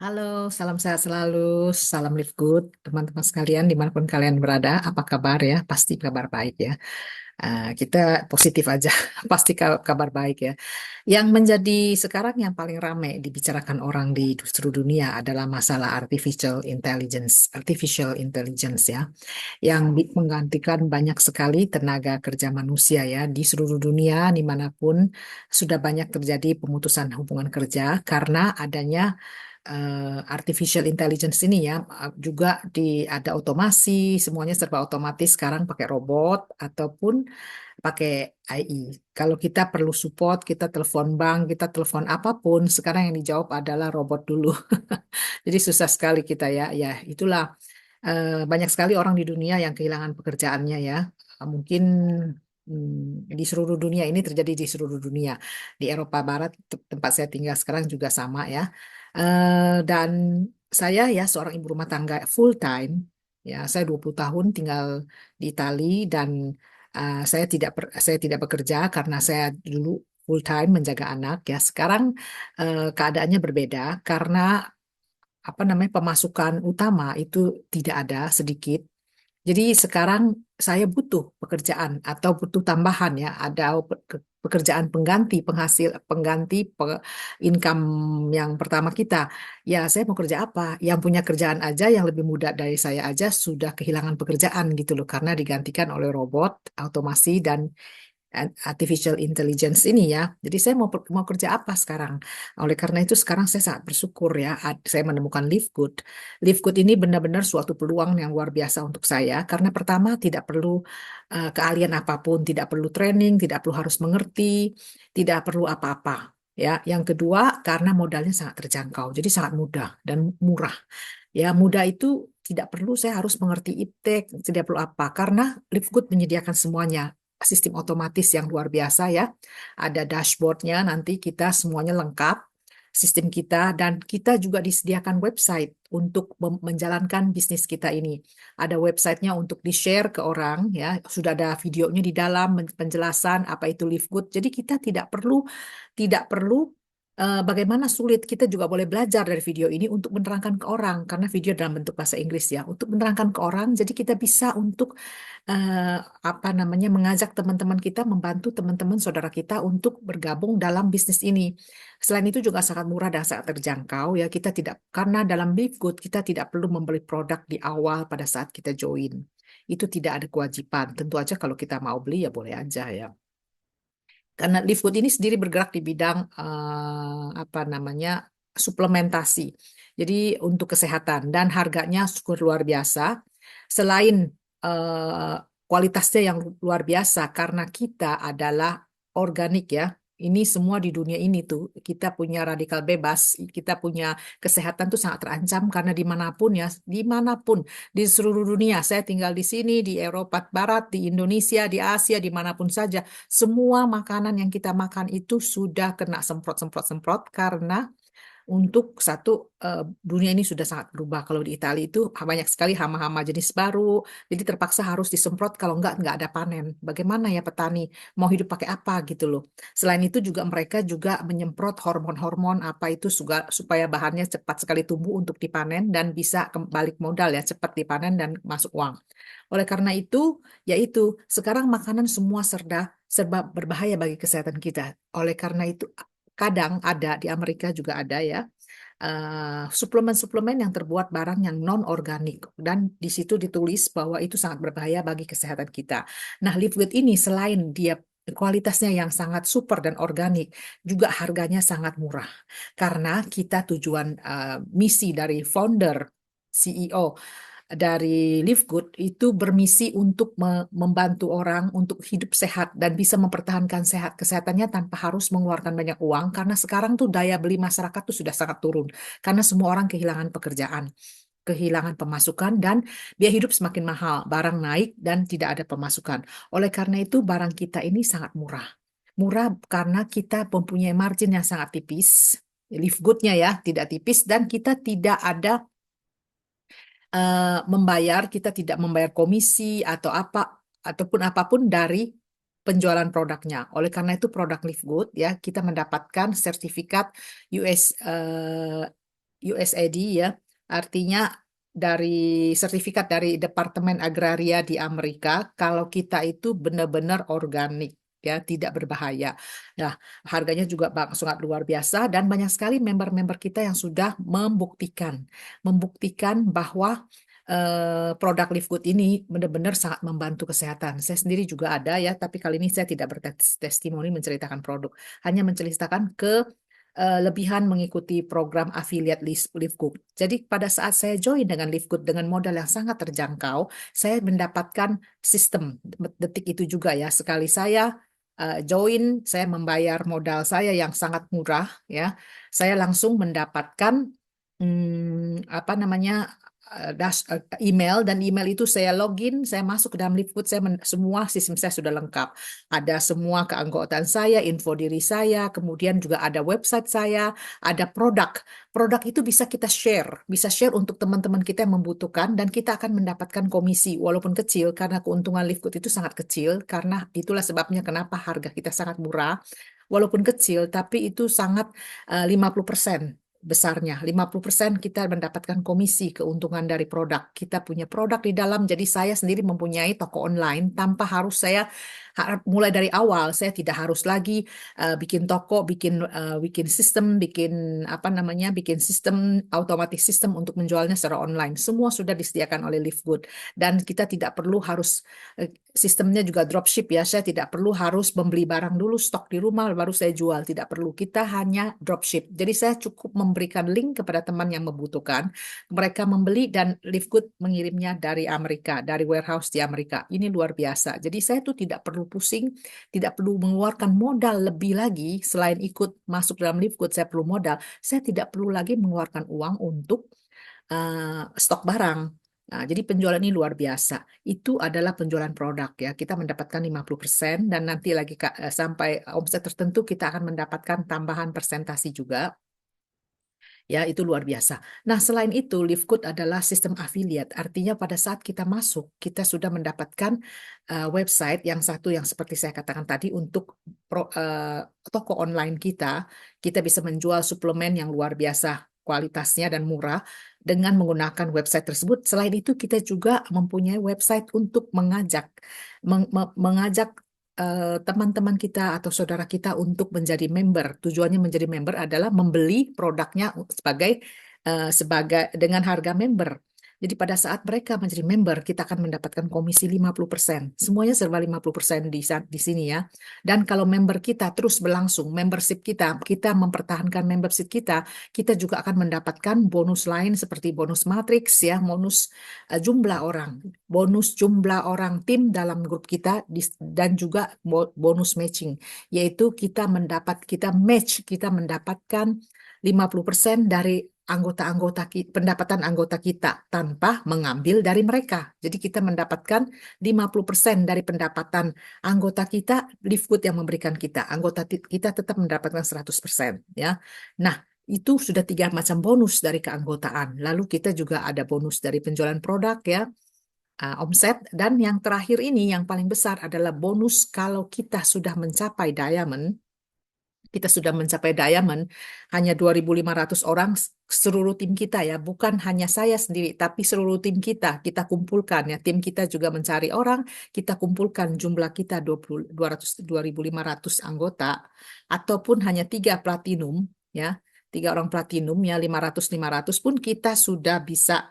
Halo, salam sehat selalu, salam live good, teman-teman sekalian dimanapun kalian berada. Apa kabar ya? Pasti kabar baik ya. Kita positif aja, pasti kabar baik ya. Yang menjadi sekarang yang paling ramai dibicarakan orang di seluruh dunia adalah masalah artificial intelligence ya, yang menggantikan banyak sekali tenaga kerja manusia ya di seluruh dunia, dimanapun sudah banyak terjadi pemutusan hubungan kerja karena adanya artificial intelligence ini ya, juga ada otomasi, semuanya serba otomatis sekarang pakai robot ataupun pakai AI. Kalau kita perlu support, kita telepon bank, kita telepon apapun, sekarang yang dijawab adalah robot dulu. Jadi susah sekali kita ya. Ya, itulah banyak sekali orang di dunia yang kehilangan pekerjaannya ya. Mungkin di seluruh dunia ini terjadi di seluruh dunia. Di Eropa Barat, tempat saya tinggal sekarang juga sama ya. Dan saya ya seorang ibu rumah tangga full time. Ya, saya 20 tahun tinggal di Itali dan saya tidak bekerja karena saya dulu full time menjaga anak ya. Sekarang keadaannya berbeda karena apa namanya pemasukan utama itu tidak ada sedikit. Jadi sekarang saya butuh pekerjaan atau butuh tambahan ya, ada pekerjaan pengganti income yang pertama kita. Ya, saya mau kerja apa? Yang punya kerjaan aja yang lebih muda dari saya aja sudah kehilangan pekerjaan gitu loh karena digantikan oleh robot, otomasi dan artificial intelligence ini ya. Jadi saya mau kerja apa sekarang? Oleh karena itu sekarang saya sangat bersyukur ya, saya menemukan Live Good. Live Good ini benar-benar suatu peluang yang luar biasa untuk saya karena pertama tidak perlu keahlian apapun, tidak perlu training, tidak perlu harus mengerti, tidak perlu apa-apa. Ya, yang kedua karena modalnya sangat terjangkau, jadi sangat mudah dan murah. Ya, mudah itu tidak perlu saya harus mengerti iptek, tidak perlu apa, karena Livegood menyediakan semuanya. Sistem otomatis yang luar biasa ya. Ada dashboardnya, nanti kita semuanya lengkap, sistem kita, dan kita juga disediakan website untuk menjalankan bisnis kita ini. Ada websitenya untuk di-share ke orang, ya. Sudah ada videonya di dalam penjelasan apa itu Livegood. Jadi kita tidak perlu bagaimana sulit kita juga boleh belajar dari video ini untuk menerangkan ke orang karena video dalam bentuk bahasa Inggris ya untuk menerangkan ke orang jadi kita bisa untuk eh, apa namanya mengajak teman-teman kita membantu teman-teman saudara kita untuk bergabung dalam bisnis ini. Selain itu juga sangat murah dan sangat terjangkau ya kita tidak karena dalam Big Good kita tidak perlu membeli produk di awal pada saat kita join. Itu tidak ada kewajiban. Tentu aja kalau kita mau beli ya boleh aja ya. Karena Livegood ini sendiri bergerak di bidang apa namanya suplementasi. Jadi untuk kesehatan dan harganya cukup luar biasa. Selain eh, kualitasnya yang luar biasa karena kita adalah organik ya. Ini semua di dunia ini tuh kita punya radikal bebas, kita punya kesehatan tuh sangat terancam karena dimanapun ya, dimanapun di seluruh dunia. Saya tinggal di sini, di Eropa Barat, di Indonesia, di Asia, dimanapun saja semua makanan yang kita makan itu sudah kena semprot-semprot-semprot karena untuk satu dunia ini sudah sangat berubah. Kalau di Italia itu banyak sekali hama-hama jenis baru, jadi terpaksa harus disemprot kalau nggak ada panen. Bagaimana ya petani mau hidup pakai apa gitu loh. Selain itu juga mereka juga menyemprot hormon-hormon apa itu supaya bahannya cepat sekali tumbuh untuk dipanen dan bisa balik modal ya cepat dipanen dan masuk uang. Oleh karena itu, yaitu sekarang makanan semua serba berbahaya bagi kesehatan kita. Oleh karena itu, kadang ada di Amerika juga ada ya suplemen-suplemen yang terbuat barang yang non organik dan di situ ditulis bahwa itu sangat berbahaya bagi kesehatan kita. Nah, Live Good ini selain dia kualitasnya yang sangat super dan organik, juga harganya sangat murah. Karena kita tujuan misi dari founder CEO dari Live Good itu bermisi untuk membantu orang untuk hidup sehat dan bisa mempertahankan kesehatannya tanpa harus mengeluarkan banyak uang karena sekarang tuh daya beli masyarakat tuh sudah sangat turun karena semua orang kehilangan pekerjaan, kehilangan pemasukan dan biaya hidup semakin mahal, barang naik dan tidak ada pemasukan. Oleh karena itu barang kita ini sangat murah. Murah karena kita mempunyai margin yang sangat tipis. Live Good-nya ya, tidak tipis dan kita tidak ada kita tidak membayar komisi atau apa ataupun apapun dari penjualan produknya. Oleh karena itu produk Live Good ya kita mendapatkan sertifikat US USAID ya, artinya dari sertifikat dari Departemen Agraria di Amerika, kalau kita itu benar-benar organik, ya, tidak berbahaya. Nah, harganya juga sangat luar biasa dan banyak sekali member-member kita yang sudah membuktikan bahwa produk Live Good ini benar-benar sangat membantu kesehatan. Saya sendiri juga ada ya, tapi kali ini saya tidak bertestimoni menceritakan produk, hanya menceritakan lebihan mengikuti program affiliate Live Good. Jadi pada saat saya join dengan Live Good dengan modal yang sangat terjangkau, saya mendapatkan sistem detik itu juga ya. Sekali saya join, saya membayar modal saya yang sangat murah ya, saya langsung mendapatkan apa namanya email, dan email itu saya login, saya masuk ke dalam Livewood, semua sistem saya sudah lengkap. Ada semua keanggotaan saya, info diri saya, kemudian juga ada website saya, ada produk. Produk itu bisa share untuk teman-teman kita yang membutuhkan, dan kita akan mendapatkan komisi walaupun kecil karena keuntungan Livewood itu sangat kecil, karena itulah sebabnya kenapa harga kita sangat murah. Walaupun kecil, tapi itu sangat 50% besarnya. 50% kita mendapatkan komisi keuntungan dari produk. Kita punya produk di dalam, jadi saya sendiri mempunyai toko online tanpa harus saya mulai dari awal. Saya tidak harus lagi bikin toko, bikin sistem, bikin apa namanya, bikin sistem otomatis sistem untuk menjualnya secara online. Semua sudah disediakan oleh Livegood dan kita tidak perlu harus sistemnya juga dropship ya. Saya tidak perlu harus membeli barang dulu, stok di rumah baru saya jual. Tidak perlu. Kita hanya dropship. Jadi saya cukup memberikan link kepada teman yang membutuhkan. Mereka membeli dan Livegood mengirimnya dari Amerika, dari warehouse di Amerika. Ini luar biasa. Jadi saya tuh tidak perlu pusing, tidak perlu mengeluarkan modal lebih lagi selain ikut masuk dalam Livegood. Saya perlu modal. Saya tidak perlu lagi mengeluarkan uang untuk stok barang. Nah, jadi penjualan ini luar biasa. Itu adalah penjualan produk ya. Kita mendapatkan 50% dan nanti lagi sampai omset tertentu kita akan mendapatkan tambahan persentasi juga. Ya, itu luar biasa. Nah, selain itu, Livegood adalah sistem affiliate. Artinya pada saat kita masuk, kita sudah mendapatkan website yang satu yang seperti saya katakan tadi untuk toko online kita. Kita bisa menjual suplemen yang luar biasa kualitasnya dan murah dengan menggunakan website tersebut. Selain itu, kita juga mempunyai website untuk mengajak teman-teman kita atau saudara kita untuk menjadi member. Tujuannya menjadi member adalah membeli produknya sebagai dengan harga member. Jadi pada saat mereka menjadi member, kita akan mendapatkan komisi 50%. Semuanya serba 50% di sini ya. Dan kalau member kita terus berlangsung, kita mempertahankan membership kita juga akan mendapatkan bonus lain seperti bonus matriks ya, bonus jumlah orang tim dalam grup kita, dan juga bonus matching, yaitu kita mendapatkan 50% dari pendapatan anggota kita tanpa mengambil dari mereka. Jadi kita mendapatkan 50% dari pendapatan anggota kita, Livegood yang memberikan kita. Anggota kita tetap mendapatkan 100% ya. Nah, itu sudah 3 macam bonus dari keanggotaan. Lalu kita juga ada bonus dari penjualan produk ya, omset. Dan yang terakhir ini yang paling besar adalah bonus kalau kita sudah mencapai diamond, hanya 2.500 orang seluruh tim kita ya, bukan hanya saya sendiri, tapi seluruh tim kita kumpulkan ya, tim kita juga mencari orang, kita kumpulkan jumlah kita 2.500 anggota, ataupun hanya 3 platinum ya, 3 orang platinum ya, 500 pun kita sudah bisa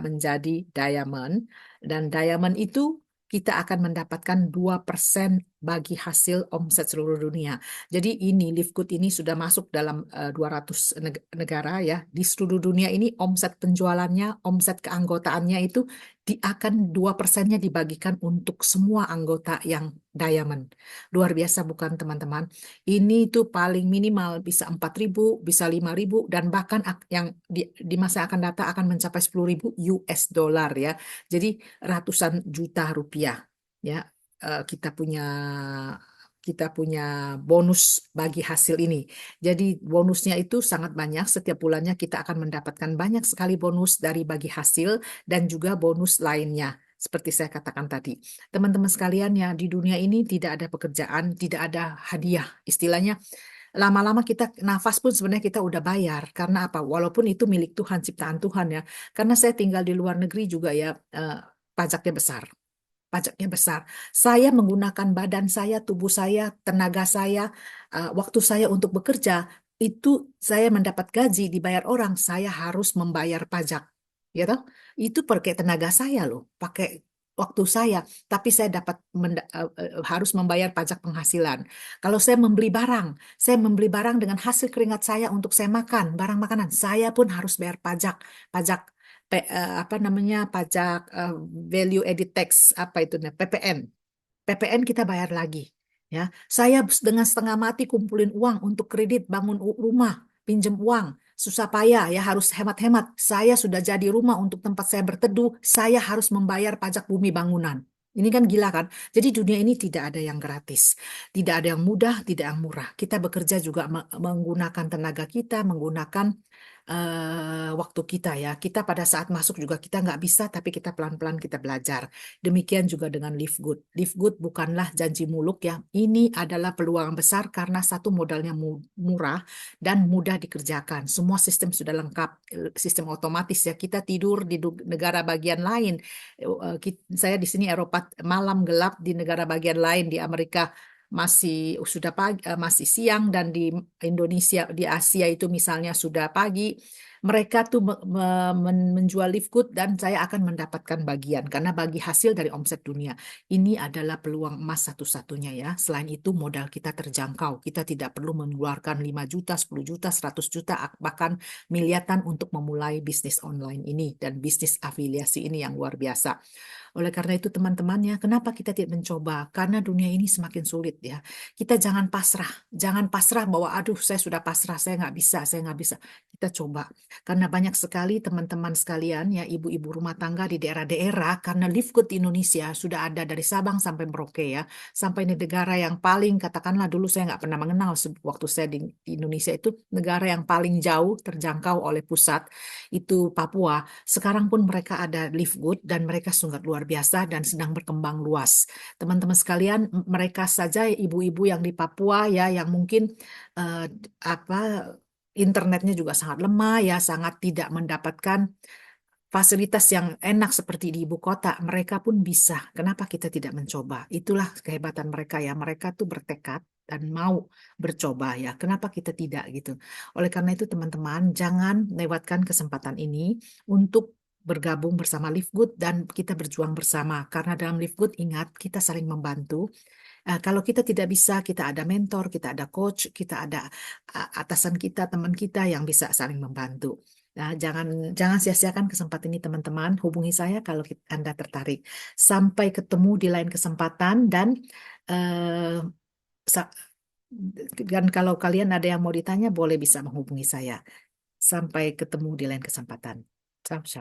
menjadi diamond. Dan diamond itu kita akan mendapatkan 2% bagi hasil omset seluruh dunia. Jadi ini Livegood ini sudah masuk dalam 200 negara ya. Di seluruh dunia ini omset penjualannya, omset keanggotaannya itu akan 2%-nya dibagikan untuk semua anggota yang diamond. Luar biasa bukan teman-teman? Ini tuh paling minimal bisa 4.000, bisa 5.000, dan bahkan yang di masa yang akan datang akan mencapai 10.000 US dollar ya. Jadi ratusan juta rupiah ya. Kita punya bonus bagi hasil ini. Jadi bonusnya itu sangat banyak. Setiap bulannya kita akan mendapatkan banyak sekali bonus dari bagi hasil dan juga bonus lainnya. Seperti saya katakan tadi, teman-teman sekalian ya, di dunia ini tidak ada pekerjaan, tidak ada hadiah. Istilahnya lama-lama kita nafas pun sebenarnya kita udah bayar. Karena apa? Walaupun itu milik Tuhan, ciptaan Tuhan ya. Karena saya tinggal di luar negeri juga ya, pajaknya besar. Pajaknya besar. Saya menggunakan badan saya, tubuh saya, tenaga saya, waktu saya untuk bekerja. Itu saya mendapat gaji, dibayar orang, saya harus membayar pajak. Ya toh? Itu pakai tenaga saya loh, pakai waktu saya, tapi saya dapat harus membayar pajak penghasilan. Kalau saya membeli barang dengan hasil keringat saya untuk saya makan, barang makanan, saya pun harus bayar pajak, pajak apa namanya, pajak value added tax, apa itu PPN. PPN kita bayar lagi. Ya, saya dengan setengah mati kumpulin uang untuk kredit bangun rumah, pinjam uang, susah payah ya harus hemat-hemat. Saya sudah jadi rumah untuk tempat saya berteduh, saya harus membayar pajak bumi bangunan. Ini kan gila kan? Jadi dunia ini tidak ada yang gratis, tidak ada yang mudah, tidak yang murah. Kita bekerja juga menggunakan tenaga kita, menggunakan waktu kita ya. Kita pada saat masuk juga kita nggak bisa, tapi kita pelan-pelan kita belajar. Demikian juga dengan Live Good. Live Good bukanlah janji muluk ya. Ini adalah peluang besar karena satu modalnya murah dan mudah dikerjakan. Semua sistem sudah lengkap, sistem otomatis ya. Kita tidur di negara bagian lain. Saya di sini Eropa malam gelap, di negara bagian lain di Amerika masih sudah pagi, masih siang, dan di Indonesia, di Asia itu misalnya sudah pagi. Mereka tuh menjual lift good dan saya akan mendapatkan bagian karena bagi hasil dari omset dunia. Ini adalah peluang emas satu-satunya ya. Selain itu modal kita terjangkau. Kita tidak perlu mengeluarkan 5 juta, 10 juta, 100 juta, bahkan miliaran untuk memulai bisnis online ini dan bisnis afiliasi ini yang luar biasa. Oleh karena itu teman-temannya, kenapa kita tidak mencoba? Karena dunia ini semakin sulit ya. Kita jangan pasrah bahwa aduh saya sudah pasrah, saya nggak bisa. Kita coba. Karena banyak sekali teman-teman sekalian ya, ibu-ibu rumah tangga di daerah-daerah, karena Live Good Indonesia sudah ada dari Sabang sampai Merauke ya, sampai di negara yang paling, katakanlah dulu saya nggak pernah mengenal waktu saya di Indonesia itu negara yang paling jauh terjangkau oleh pusat itu Papua. Sekarang pun mereka ada Live Good dan mereka sangat luar biasa dan sedang berkembang luas. Teman-teman sekalian, mereka saja ibu-ibu yang di Papua ya, yang mungkin eh, apa internetnya juga sangat lemah ya, sangat tidak mendapatkan fasilitas yang enak seperti di ibu kota, mereka pun bisa. Kenapa kita tidak mencoba? Itulah kehebatan mereka ya. Mereka tuh bertekad dan mau bercoba ya. Kenapa kita tidak gitu? Oleh karena itu teman-teman, jangan lewatkan kesempatan ini untuk bergabung bersama Live Good dan kita berjuang bersama. Karena dalam Live Good ingat kita saling membantu. Kalau kita tidak bisa, kita ada mentor, kita ada coach, kita ada atasan kita, teman kita yang bisa saling membantu. Nah, jangan jangan sia-siakan kesempatan ini teman-teman. Hubungi saya kalau Anda tertarik. Sampai ketemu di lain kesempatan eh, sa- dan kalau kalian ada yang mau ditanya boleh bisa menghubungi saya. Sampai ketemu di lain kesempatan. Salam.